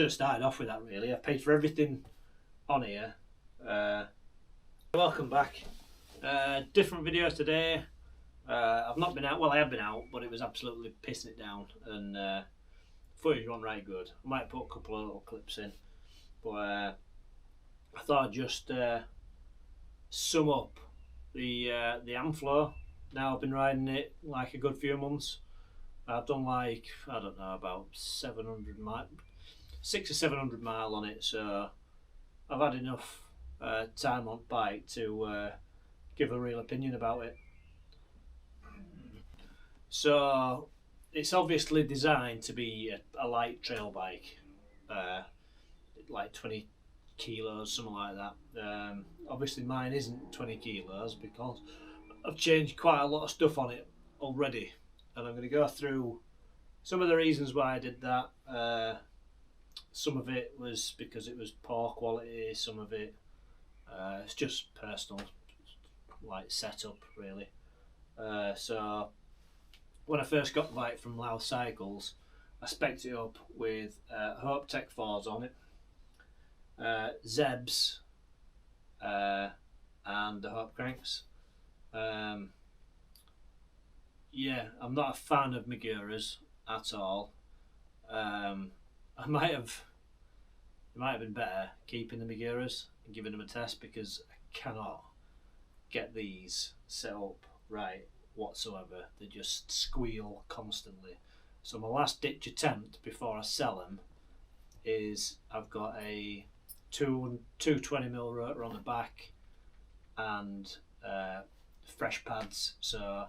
have started off with that really. I've paid for everything on here. Welcome back. Different video today. I've not been out, well I have been out, but it was absolutely pissing it down and footage wasn't right good. I might put a couple of little clips in, but I thought I'd just sum up the Amflow. Now I've been riding it like a good few months. I've done like, I don't know, about 600 or 700 mile on it, so I've had enough time on bike to give a real opinion about it. So it's obviously designed to be a light trail bike, like 20 kilos, something like that. Obviously mine isn't 20 kilos because I've changed quite a lot of stuff on it already, and I'm going to go through some of the reasons why I did that. Some of it was because it was poor quality, some of it it's just personal, like setup really. So when I first got the bike from Loud Cycles, I spec'd it up with Hope Tech 4s on it, Zebs, and the Hope cranks. Yeah, I'm not a fan of Maguras at all. It might have been better keeping the Maguras and giving them a test, because I cannot get these set up right whatsoever. They just squeal constantly. So my last ditch attempt before I sell them is I've got a 220mm rotor on the back and fresh pads. So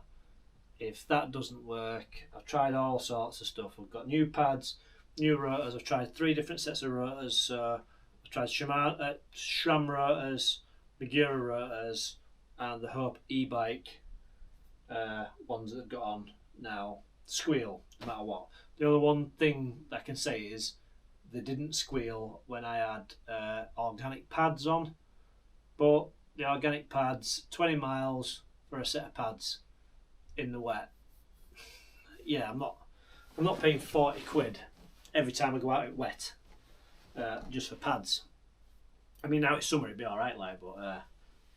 if that doesn't work, I've tried all sorts of stuff. I've got new pads, new rotors. I've tried 3 different sets of rotors. So I've tried SRAM rotors, Magura rotors, and the Hope e-bike ones that I've got on now squeal no matter what. The only one thing I can say is they didn't squeal when I had organic pads on, but the organic pads, 20 miles for a set of pads in the wet. Yeah, I'm not paying 40 quid every time I go out in wet just for pads. I mean, now it's summer, it'd be alright, like, but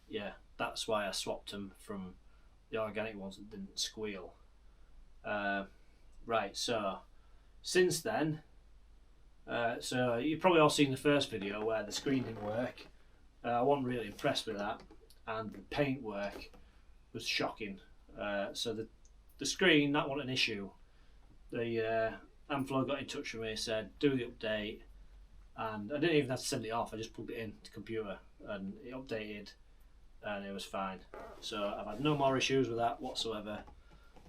yeah, that's why I swapped them from the organic ones that didn't squeal. Right, so since then, so you've probably all seen the first video where the screen didn't work. I wasn't really impressed with that, and the paint work was shocking. So the screen, that wasn't an issue. The Amflow got in touch with me, said do the update, and I didn't even have to send it off. I just plugged it in to the computer and it updated and it was fine. So I've had no more issues with that whatsoever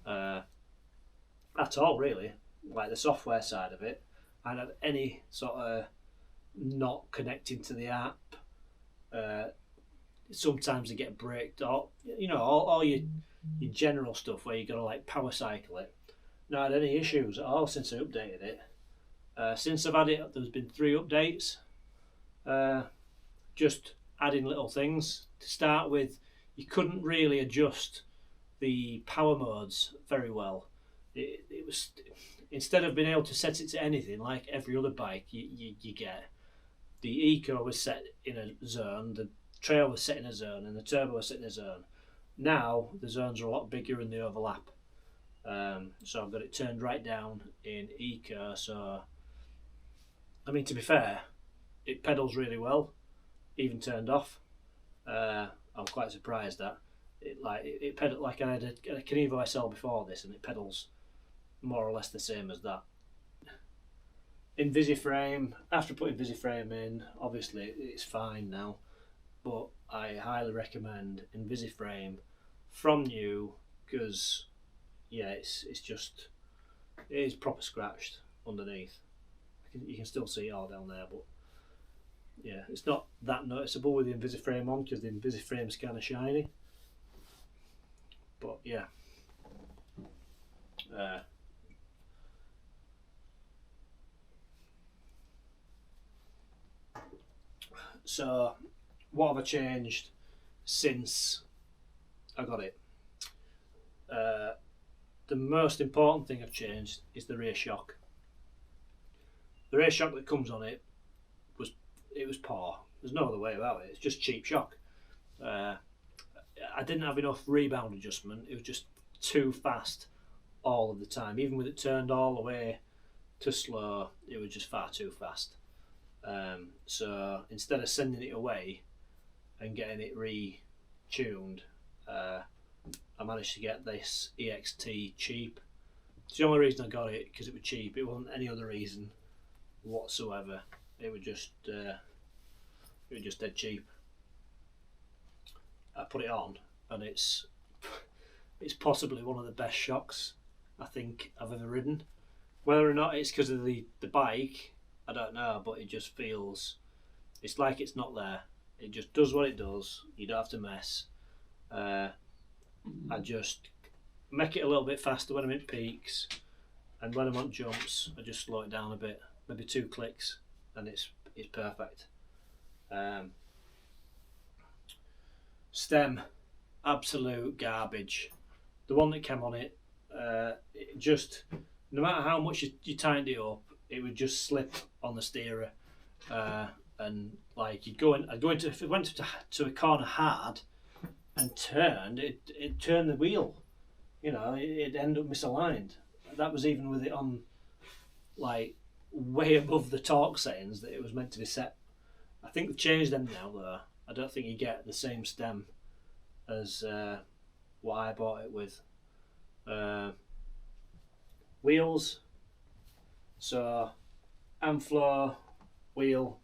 at all really. Like the software side of it, I hadn't had any sort of not connecting to the app. Sometimes they get bricked, or you know, all your general stuff where you got to like power cycle it. Not had any issues at all since I updated it. Since I've had it, there's been 3 updates. Just adding little things. To start with, you couldn't really adjust the power modes very well. It was, instead of being able to set it to anything like every other bike you get, the Eco was set in a zone, the Trail was set in a zone, and the Turbo was set in a zone. Now the zones are a lot bigger and they overlap. So I've got it turned right down in Eco. So I mean, to be fair, it pedals really well, even turned off. I'm quite surprised that it pedaled like I had a Kenevo SL before this, and it pedals more or less the same as that. In VisiFrame, after putting VisiFrame in, obviously it's fine now, but I highly recommend in VisiFrame from new, because yeah, it is proper scratched underneath. You can still see it all down there, but yeah, it's not that noticeable with the VisiFrame on, because the VisiFrame's kind of shiny. But yeah, so what have I changed since I got it? The most important thing I've changed is the rear shock. The rear shock that comes on it was poor. There's no other way about it. It's just cheap shock. I didn't have enough rebound adjustment. It was just too fast all of the time. Even with it turned all the way to slow, it was just far too fast. So instead of sending it away and getting it re-tuned, I managed to get this EXT cheap. It's the only reason I got it, because it was cheap. It wasn't any other reason whatsoever. It was just dead cheap. I put it on, and it's possibly one of the best shocks I think I've ever ridden. Whether or not it's because of the bike, I don't know, but it just feels, it's like it's not there. It just does what it does. You don't have to mess. I just make it a little bit faster when I'm in peaks, and when I'm on jumps, I just slow it down a bit, maybe 2 clicks, and it's perfect. Stem, absolute garbage. The one that came on it, just no matter how much you tightened it up, it would just slip on the steerer, and like I'd go into, if it went to a corner hard and turned, it turned the wheel. It'd end up misaligned. That was even with it on like way above the torque settings that it was meant to be set. I think they've changed them now though. I don't think you get the same stem as what I bought it with. Wheels. So Amflow wheel,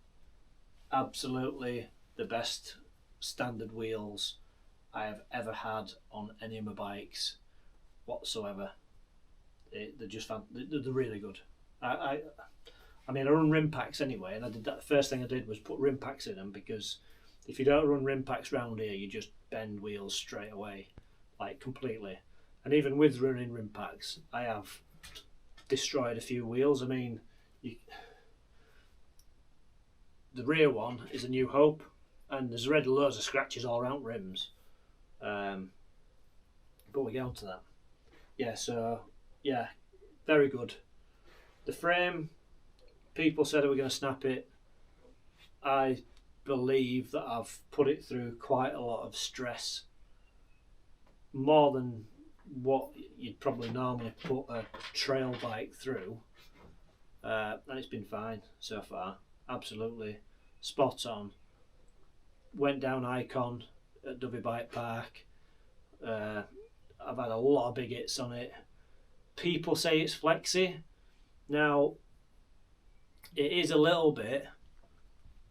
absolutely the best standard wheels I have ever had on any of my bikes whatsoever. They're just they're really good. I run rim packs anyway, and I did that. The first thing I did was put rim packs in them, because if you don't run rim packs round here, you just bend wheels straight away, like completely. And even with running rim packs, I have destroyed a few wheels. The rear one is a New Hope, and there's already loads of scratches all around rims. But we'll get on to that. Yeah, very good. The frame, people said I were going to snap it. I believe that I've put it through quite a lot of stress, more than what you'd probably normally put a trail bike through, and it's been fine so far. Absolutely spot on. Went down Icon at W Bike Park. I've had a lot of big hits on it. People say it's flexy. Now, it is a little bit,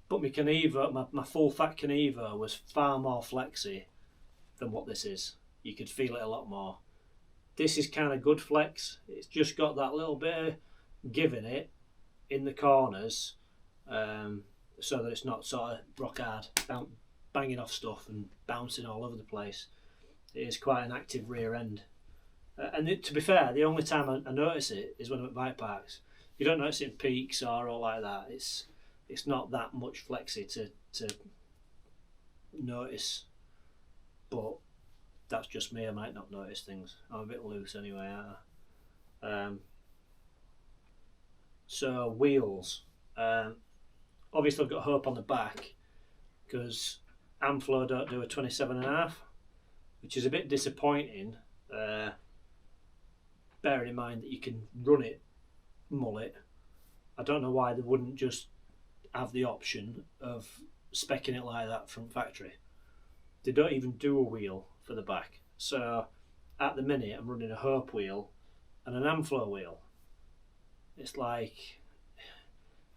but my Canevo, my full fat Canevo was far more flexy than what this is. You could feel it a lot more. This is kind of good flex. It's just got that little bit of give in it in the corners, so that it's not sort of rock hard, banging off stuff and bouncing all over the place. It is quite an active rear end. To be fair, the only time I notice it is when I'm at bike parks. You don't notice it in peaks or all like that. It's not that much flexy to notice, but that's just me. I might not notice things. I'm a bit loose anyway, aren't I? So wheels. Obviously I've got Hope on the back, because Amflow don't do a 27.5, which is a bit disappointing. Bearing in mind that you can run it mullet, I don't know why they wouldn't just have the option of speccing it like that from factory. They don't even do a wheel for the back. So at the minute I'm running a Hope wheel and an Amflow wheel. It's like,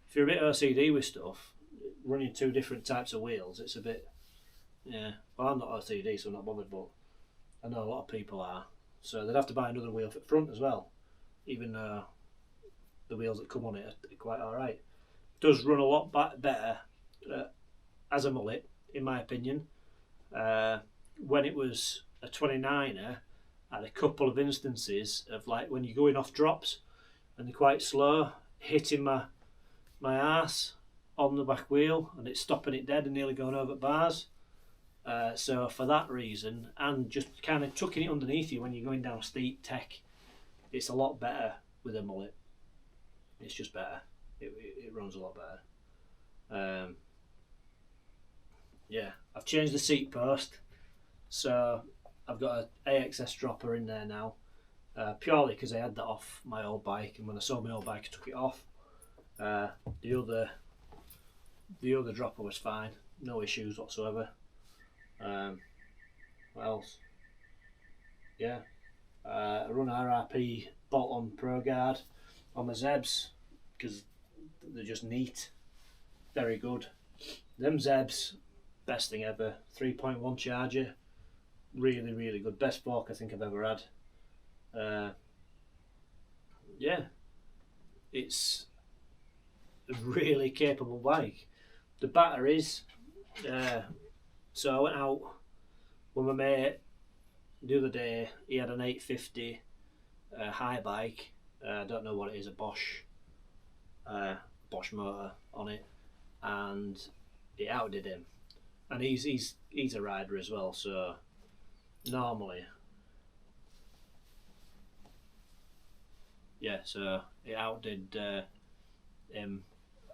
if you're a bit OCD with stuff, running 2 different types of wheels, it's a bit, yeah. Well, I'm not OCD, so I'm not bothered, but I know a lot of people are. So they'd have to buy another wheel for the front as well, even though the wheels that come on it are quite alright. Does run a lot better as a mullet, in my opinion. When it was a 29er, I had a couple of instances of, like, when you're going off drops and they're quite slow, hitting my arse on the back wheel, and it's stopping it dead and nearly going over bars. So for that reason, and just kind of tucking it underneath you when you're going down steep tech, it's a lot better with a mullet. It's just better. it runs a lot better. Yeah, I've changed the seat post, so I've got an AXS dropper in there now, purely because I had that off my old bike, and when I sold my old bike I took it off. The other dropper was fine, no issues whatsoever. What else? Yeah, I run RRP bolt-on Pro Guard on my Zebs because they're just neat, very good. Them Zebs, best thing ever. 3.1 charger, really really good. Best fork I think I've ever had. Yeah, it's a really capable bike. The batteries. So I went out with my mate the other day. He had an 850 high bike. I don't know what it is, a Bosch motor on it, and it outdid him. And he's a rider as well, so normally, yeah. So it outdid him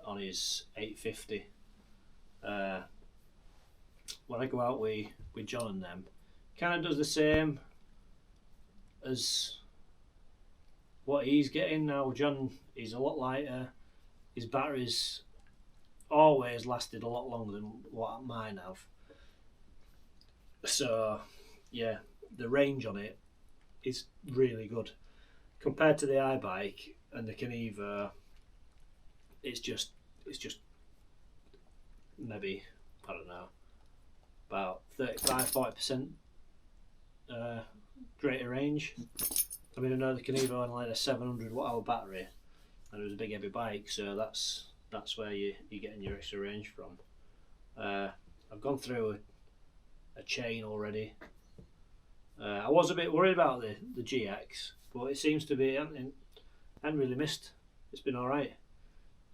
on his 850. When I go out with John and them, kind of does the same as what he's getting now. John is a lot lighter. His batteries always lasted a lot longer than what mine have. So yeah, the range on it is really good compared to the iBike and the Kenevo. It's just maybe, I don't know, about 35-40% greater range. I mean, I know the Kenevo only had a 700 watt hour battery, and it was a big heavy bike, so that's where you're getting your extra range from. I've gone through a chain already. I was a bit worried about the GX, but it seems to be, I haven't really missed. It's been alright.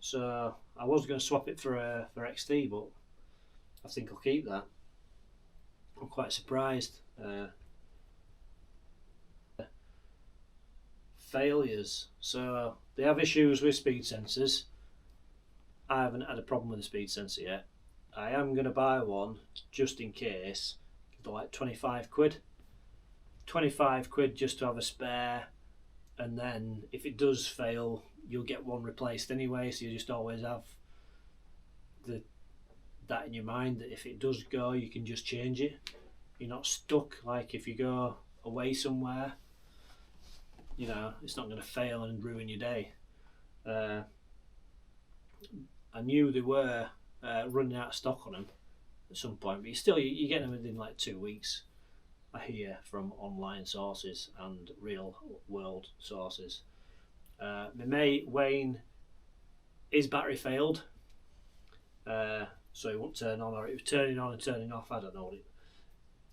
So I was going to swap it for XT, but I think I'll keep that. I'm quite surprised. Failures. So they have issues with speed sensors. I haven't had a problem with the speed sensor yet. I am going to buy one just in case. They're like 25 quid. 25 quid just to have a spare, and then if it does fail, you'll get one replaced anyway, so you just always have that in your mind, that if it does go, you can just change it. You're not stuck. Like if you go away somewhere, you know, it's not going to fail and ruin your day. I knew they were running out of stock on them at some point, but you get them within like 2 weeks, I hear from online sources and real world sources. My mate Wayne, his battery failed, so he wouldn't turn on, or it was turning on and turning off, I don't know what it.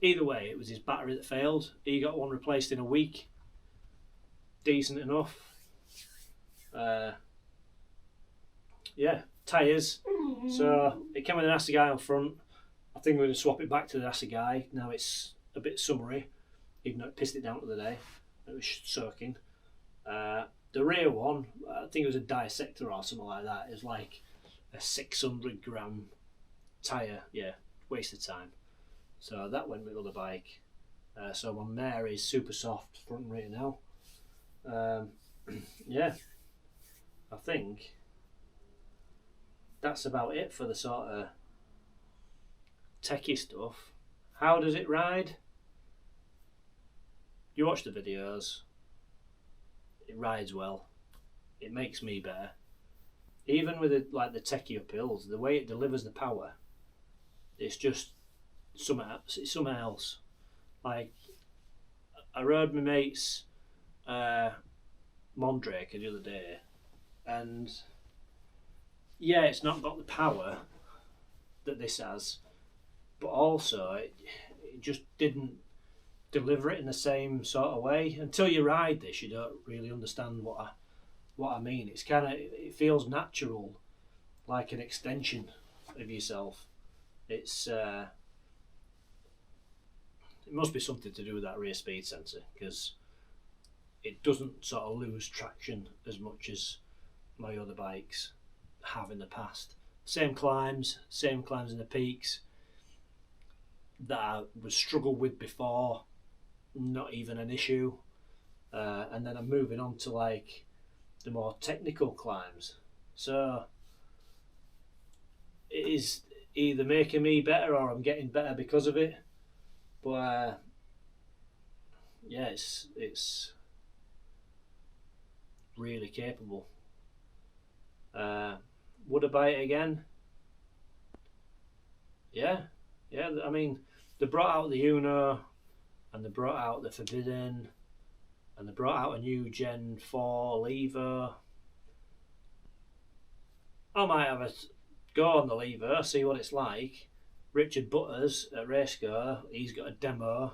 Either way, it was his battery that failed. He got one replaced in a week. Decent enough. Yeah, tyres. So it came with an Assegai on front. I think we're going to swap it back to the Assegai. Now it's a bit summery, even though it pissed it down the other day. It was soaking. The rear one, I think it was a Dissector or something like that. It was like a 600 gram tyre. Yeah, waste of time. So that went with the other bike. So my mare is super soft front and rear now. Yeah, I think that's about it for the sort of techie stuff. How does it ride? You watch the videos. It rides well. It makes me better. Even with the techie uphills, the way it delivers the power, it's just something else. Like, I rode my mate's Mondraker the other day, and yeah, it's not got the power that this has, but also it just didn't deliver it in the same sort of way. Until you ride this, you don't really understand what I mean. It's kind of, it feels natural, like an extension of yourself. It's it must be something to do with that rear speed sensor, because it doesn't sort of lose traction as much as my other bikes. have in the past. Same climbs in the peaks that I was struggled with before, not even an issue. And then I'm moving on to like the more technical climbs. So it is either making me better or I'm getting better because of it. But yeah, it's really capable. Would I buy it again? Yeah, yeah. I mean, they brought out the Uno, and they brought out the Forbidden, and they brought out a new Gen 4 lever. I might have a go on the lever, see what it's like. Richard Butters at Racecar, he's got a demo,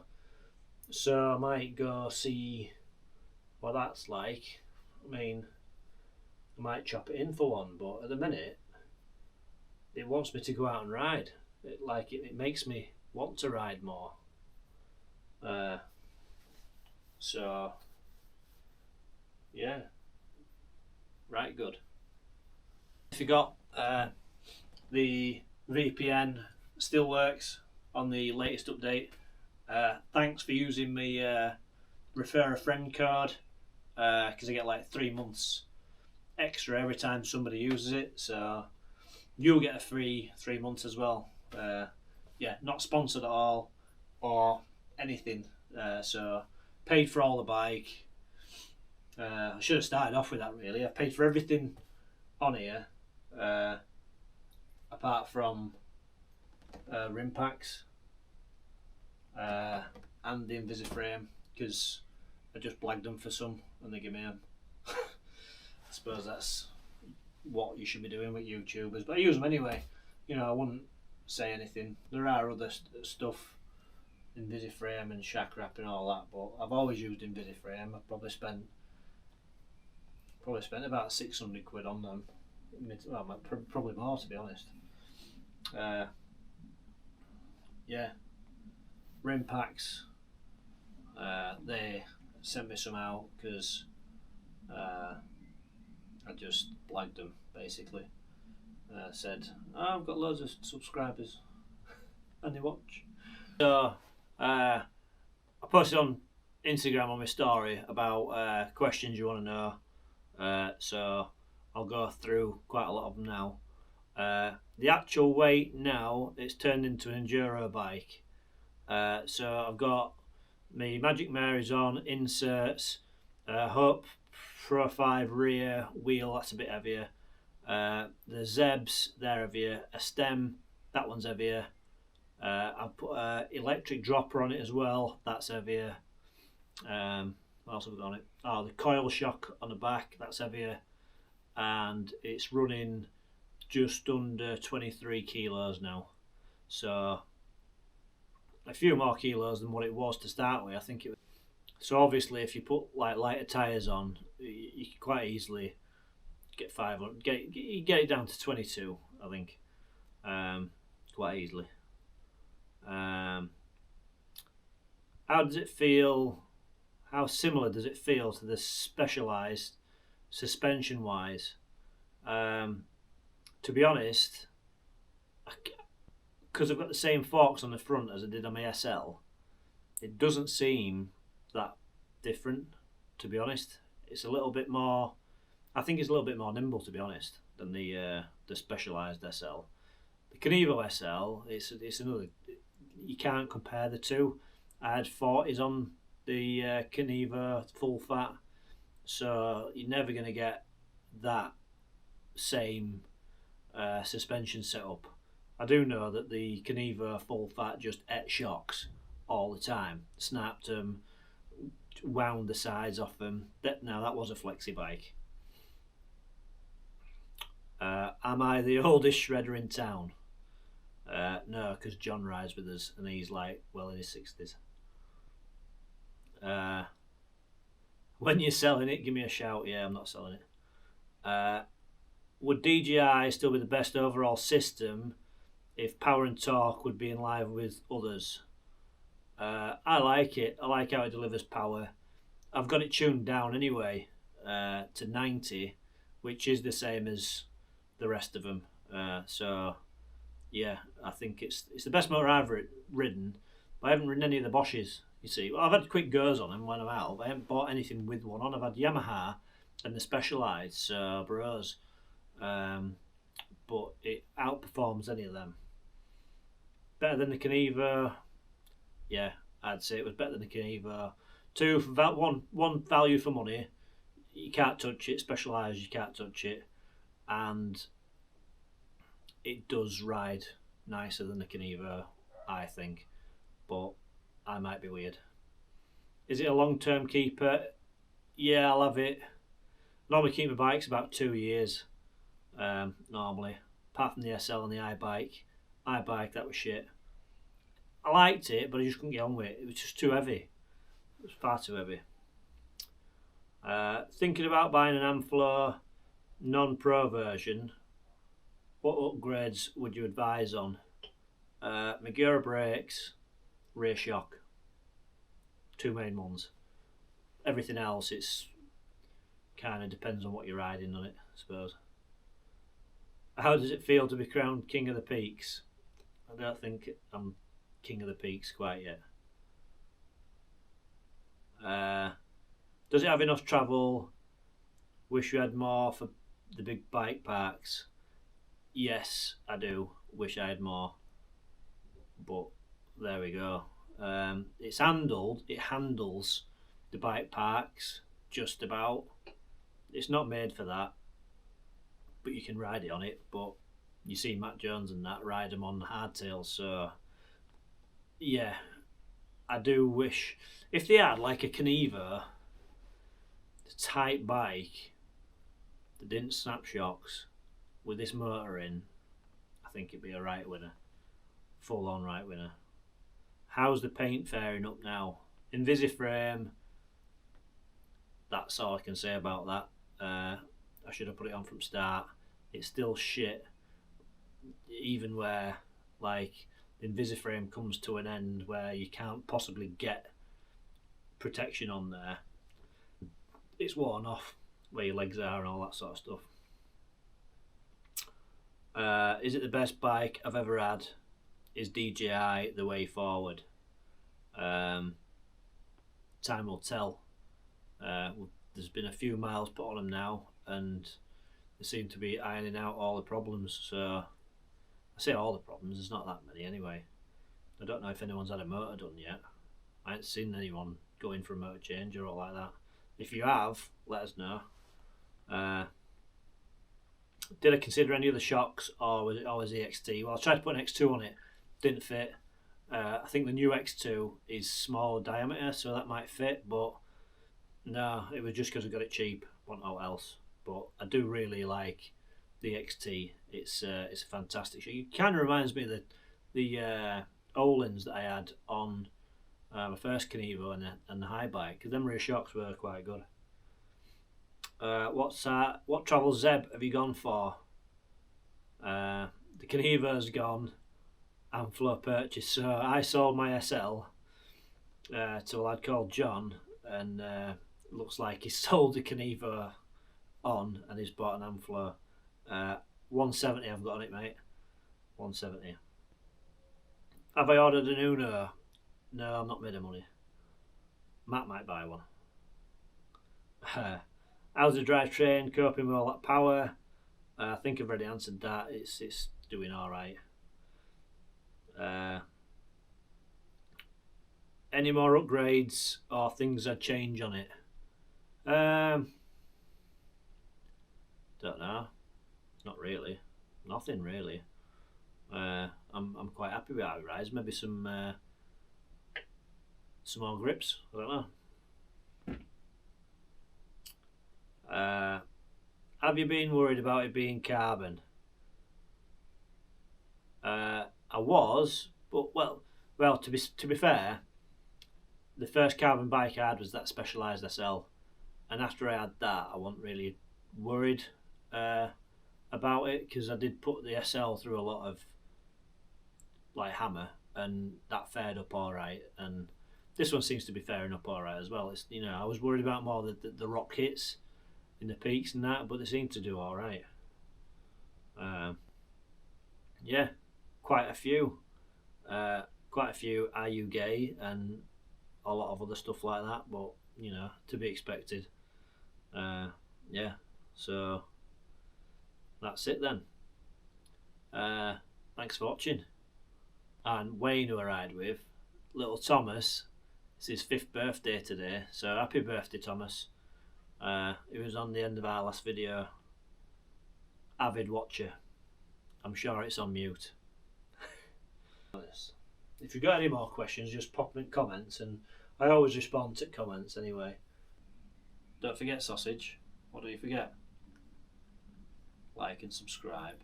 so I might go see what that's like. I mean, I might chop it in for one, but at the minute, it wants me to go out and ride. It makes me want to ride more. So, yeah, right, good. I forgot the VPN still works on the latest update. Thanks for using my refer a friend code, because I get like 3 months extra every time somebody uses it, so you'll get a free 3 months as well. Yeah, not sponsored at all or anything. So paid for all the bike. I should have started off with that really. I've paid for everything on here, apart from rim packs and the Invisiframe, because I just blagged them for some and they give me them. I suppose that's what you should be doing with YouTubers, but I use them anyway. You know, I wouldn't say anything. There are other stuff, Invisiframe and Shack Wrap and all that, but I've always used Invisiframe. I've probably spent about 600 quid on them. Well, probably more, to be honest. Yeah, rim packs. They sent me some out because I just blagged them basically. Said, oh, I've got loads of subscribers and they watch. So I posted on Instagram on my story about questions you want to know. So I'll go through quite a lot of them now. The actual weight now, it's turned into an enduro bike. So I've got my Magic Marys on, inserts, Hope Pro 5 rear wheel, that's a bit heavier. The Zebs, they're heavier. A stem, that one's heavier. I've put an electric dropper on it as well, that's heavier. What else have we got on it? Oh, the coil shock on the back, that's heavier. And it's running just under 23 kilos now. So a few more kilos than what it was to start with, I think it was. So obviously if you put like lighter tyres on, you can quite easily get 500, you get it down to 22, I think, quite easily. How does it feel? How similar does it feel to the Specialized suspension wise? To be honest, because I've got the same forks on the front as I did on my SL, it doesn't seem that different, to be honest. It's a little bit more, I think it's a little bit more nimble, to be honest, than the Specialized SL. The Kenevo SL, it's another, you can't compare the two. I had 40s on the Kenevo full fat, so you're never going to get that same suspension setup. I do know that the Kenevo full fat just ate shocks all the time, snapped them, wound the sides off them. Now that was a flexi bike. Am I the oldest shredder in town? No, because John rides with us and he's like well in his 60s. When you're selling it, give me a shout. Yeah, I'm not selling it. Would DJI still be the best overall system if power and torque would be in line with others? I like it. I like how it delivers power. I've got it tuned down anyway to 90, which is the same as the rest of them. So yeah, I think it's the best motor I've ridden. But I haven't ridden any of the Bosches. You see, well, I've had quick goes on them when I'm out, but I haven't bought anything with one on. I've had Yamaha and the Specialized Bros, but it outperforms any of them. Better than the Canevo, yeah, I'd say it was better than the Canevo. Two, one value for money. You can't touch it. Specialized, you can't touch it, and it does ride nicer than the Canevo, I think. But I might be weird. Is it a long-term keeper? Yeah, I'll have it. Normally keep my bikes about 2 years. Normally, apart from the SL and the iBike. iBike, that was shit. I liked it, but I just couldn't get on with it. It was just too heavy. It was far too heavy. Thinking about buying an Amflow non-pro version. What upgrades would you advise on? Magura brakes, rear shock. Two main ones. Everything else, it's kind of depends on what you're riding on it, I suppose. How does it feel to be crowned King of the Peaks? I don't think I'm King of the Peaks quite yet. Does it have enough travel? Wish you had more for the big bike parks. Yes, I do. Wish I had more. But there we go. It handles the bike parks just about. It's not made for that, but you can ride it on it. But you see Matt Jones and that ride them on hardtails, so yeah, I do wish if they had like a Canevo type bike that didn't snap shocks with this motor in, I think it'd be a right winner, full on right winner. How's the paint faring up now? Invisiframe, that's all I can say about that. I should have put it on from start. It's still shit, even where like the Invisiframe comes to an end where you can't possibly get protection on there. It's worn off where your legs are and all that sort of stuff. Is it the best bike I've ever had? Is DJI the way forward? Time will tell. There's been a few miles put on them now, and they seem to be ironing out all the problems. So I say all the problems. There's not that many anyway. I don't know if anyone's had a motor done yet. I haven't seen anyone going for a motor change or all like that. If you have, let us know. Did I consider any other shocks, or was it always the XT? Well, I tried to put an X2 on it, didn't fit. I think the new X2 is small diameter, so that might fit, but no, it was just because I got it cheap, want no else. But I do really like the XT. It's a fantastic shock. It kind of reminds me of the Olins that I had on my first Canevo and the high bike, because them rear shocks were quite good. What travel Zeb have you gone for? The Canevo's gone. Amflow purchase. So I sold my SL to a lad called John, and looks like he sold the Canevo on, and he's bought an Amflow. 170 I've got on it, mate. 170. Have I ordered an Uno? No, I'm not made of money. Matt might buy one. How's the drivetrain coping with all that power? I think I've already answered that. It's doing all right. Any more upgrades or things I'd change on it? Don't know. Not really. Nothing really. I'm quite happy with how it rides. Maybe some more grips. I don't know. Have you been worried about it being carbon? I was, but well. To be fair, the first carbon bike I had was that Specialized SL, and after I had that, I wasn't really worried about it, because I did put the SL through a lot of like hammer, and that fared up all right. And this one seems to be faring up all right as well. It's, you know, I was worried about more the rock hits in the peaks and that, but they seem to do all right. Yeah, quite a few. Quite a few Are You Gay and a lot of other stuff like that, but you know, to be expected. Yeah, so that's it then. Thanks for watching. And Wayne, who I ride with, little Thomas, it's his 5th birthday today, so happy birthday, Thomas. He was on the end of our last video. Avid watcher. I'm sure it's on mute. If you've got any more questions, just pop them in comments, and I always respond to comments anyway. Don't forget, sausage. What do you forget? Like and subscribe.